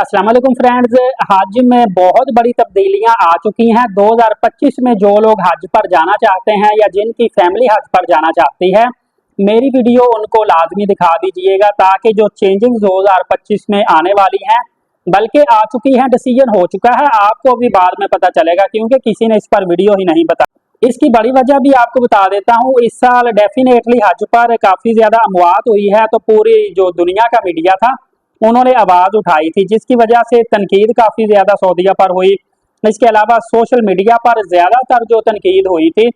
अस्सलाम वालेकुम फ्रेंड्स, हज में बहुत बड़ी तब्दीलियां आ चुकी हैं। 2025 में जो लोग हज पर जाना चाहते हैं या जिनकी फैमिली हज पर जाना चाहती है, मेरी वीडियो उनको लाजमी दिखा दीजिएगा ताकि जो चेंजिंग 2025 में आने वाली हैं, बल्कि आ चुकी हैं, डिसीजन हो चुका है, आपको अभी बाद में पता चलेगा क्योंकि किसी ने इस पर वीडियो ही नहीं बता। इसकी बड़ी वजह भी आपको बता देता हूँ। इस साल डेफिनेटली हज पर काफ़ी ज़्यादा अमवात हुई है, तो पूरी जो दुनिया का मीडिया था उन्होंने आवाज़ उठाई थी, जिसकी वजह से तनकीद काफ़ी ज़्यादा सऊदीया पर हुई। इसके अलावा सोशल मीडिया पर ज़्यादातर जो तनकीद हुई थी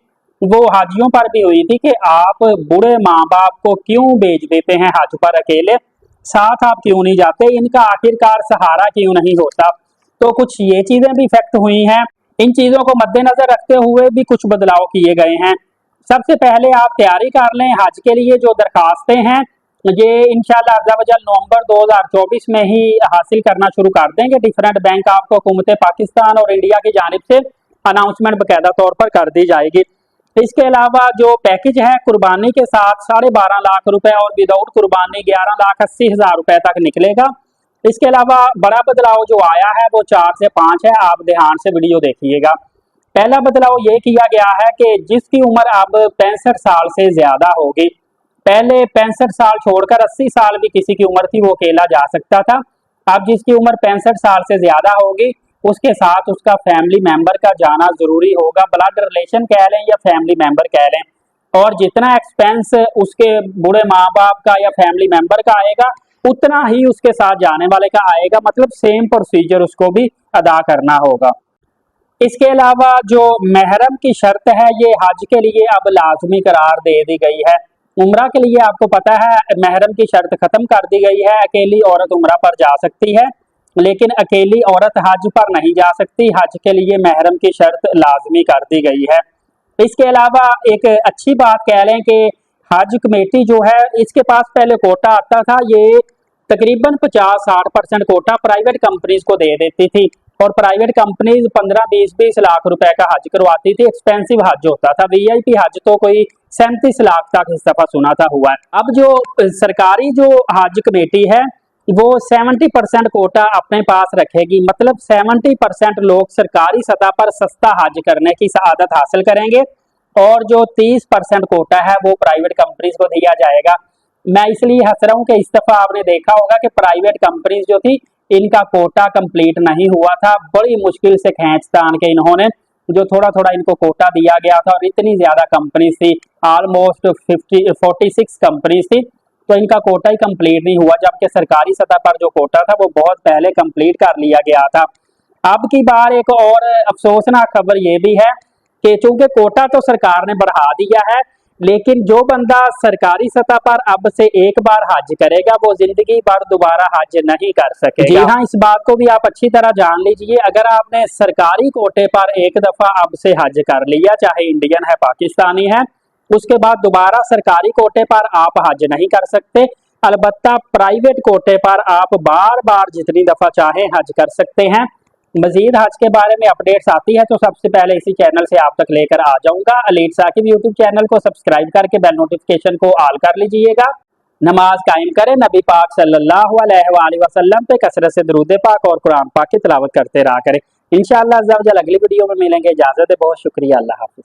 वो हाजियों पर भी हुई थी कि आप बूढ़े माँ बाप को क्यों भेज देते हैं हज पर अकेले, साथ आप क्यों नहीं जाते, इनका आखिरकार सहारा क्यों नहीं होता। तो कुछ ये चीज़ें भी इफेक्ट हुई हैं। इन चीज़ों को मद्देनजर रखते हुए भी कुछ बदलाव किए गए हैं। सबसे पहले आप तैयारी कर लें, हज के लिए जो दरखास्तें हैं ये इंशाल्लाह अज़्ज़ा-वजल नवंबर 2024 में ही हासिल करना शुरू कर देंगे। डिफरेंट बैंक आपको हुकूमत पाकिस्तान और इंडिया की जानिब से अनाउंसमेंट बाकायदा तौर पर कर दी जाएगी। इसके अलावा जो पैकेज है कुर्बानी के साथ 12.5 लाख रुपए और विदाउट कुर्बानी 11,80,000 रुपए तक निकलेगा। इसके अलावा बड़ा बदलाव जो आया है वो 4 से 5 है, आप ध्यान से वीडियो देखिएगा। पहला बदलाव ये किया गया है कि जिसकी उम्र अब 65 साल से ज्यादा होगी, पहले 65 साल छोड़कर 80 साल भी किसी की उम्र थी वो अकेला जा सकता था। अब जिसकी उम्र 65 साल से ज्यादा होगी उसके साथ उसका फैमिली मेंबर का जाना जरूरी होगा, ब्लड रिलेशन कह लें या फैमिली मेंबर कह लें। और जितना एक्सपेंस उसके बूढ़े माँ बाप का या फैमिली मेंबर का आएगा उतना ही उसके साथ जाने वाले का आएगा, मतलब सेम प्रोसीजर उसको भी अदा करना होगा। इसके अलावा जो महरम की शर्त है ये हज के लिए अब लाजमी करार दे दी गई है। उम्रा के लिए आपको पता है महरम की शर्त खत्म कर दी गई है। अकेली औरत उम्रा पर जा सकती है लेकिन अकेली औरत हज पर नहीं जा सकती। हज के लिए महरम की शर्त लाजमी कर दी गई है। इसके अलावा एक अच्छी बात कह लें कि हज कमेटी जो है इसके पास पहले कोटा आता था, ये तकरीबन 50-60% कोटा प्राइवेट कंपनीज को दे देती थी और प्राइवेट कंपनीज 15-20 लाख रुपए का हज करवाती थी। एक्सपेंसिव हज होता था, वीआईपी हज तो कोई 37 लाख तक इस दफा सुना था हुआ है। अब जो सरकारी जो हज कमेटी है वो 70% कोटा अपने पास रखेगी, मतलब 70% लोग सरकारी सतह पर सस्ता हज करने की सआदत हासिल करेंगे और जो 30% कोटा है वो प्राइवेट कंपनीज को दिया जाएगा। मैं इसलिए हंस रहा हूँ कि इस दफा आपने देखा होगा कि प्राइवेट कंपनीज जो थी इनका कोटा कंप्लीट नहीं हुआ था, बड़ी मुश्किल से खींचतान के इन्होंने जो थोड़ा थोड़ा इनको कोटा दिया गया था और इतनी ज्यादा कंपनीज थी, ऑलमोस्ट 46 कंपनीज थी, तो इनका कोटा ही कंप्लीट नहीं हुआ, जबकि सरकारी सतह पर जो कोटा था वो बहुत पहले कंप्लीट कर लिया गया था। अब की बार एक और अफसोसनाक खबर ये भी है कि चूंकि कोटा तो सरकार ने बढ़ा दिया है लेकिन जो बंदा सरकारी सतह पर अब से एक बार हज करेगा वो जिंदगी भर दोबारा हज नहीं कर सकेगा। जी हाँ, इस बात को भी आप अच्छी तरह जान लीजिए। अगर आपने सरकारी कोटे पर एक दफा अब से हज कर लिया, चाहे इंडियन है पाकिस्तानी है, उसके बाद दोबारा सरकारी कोटे पर आप हज नहीं कर सकते। अलबत्ता प्राइवेट कोटे पर आप बार बार जितनी दफा चाहे हज कर सकते हैं। मजीद हज के बारे में अपडेट्स आती है तो सबसे पहले इसी चैनल से आप तक लेकर आ जाऊंगा। एलीट साकिब यूट्यूब चैनल को सब्सक्राइब करके बेल नोटिफिकेशन को ऑल कर लीजिएगा। नमाज कायम करें, नबी पाक सल्लल्लाहु अलैहि वसल्लम पे कसरत से दुरूद पाक और कुरान पाक की तिलावत करते रहा करें। इंशाअल्लाह अज़्ज़ा वजल अगली वीडियो में मिलेंगे। इजाजत है, बहुत शुक्रिया, अल्लाह हाफिज।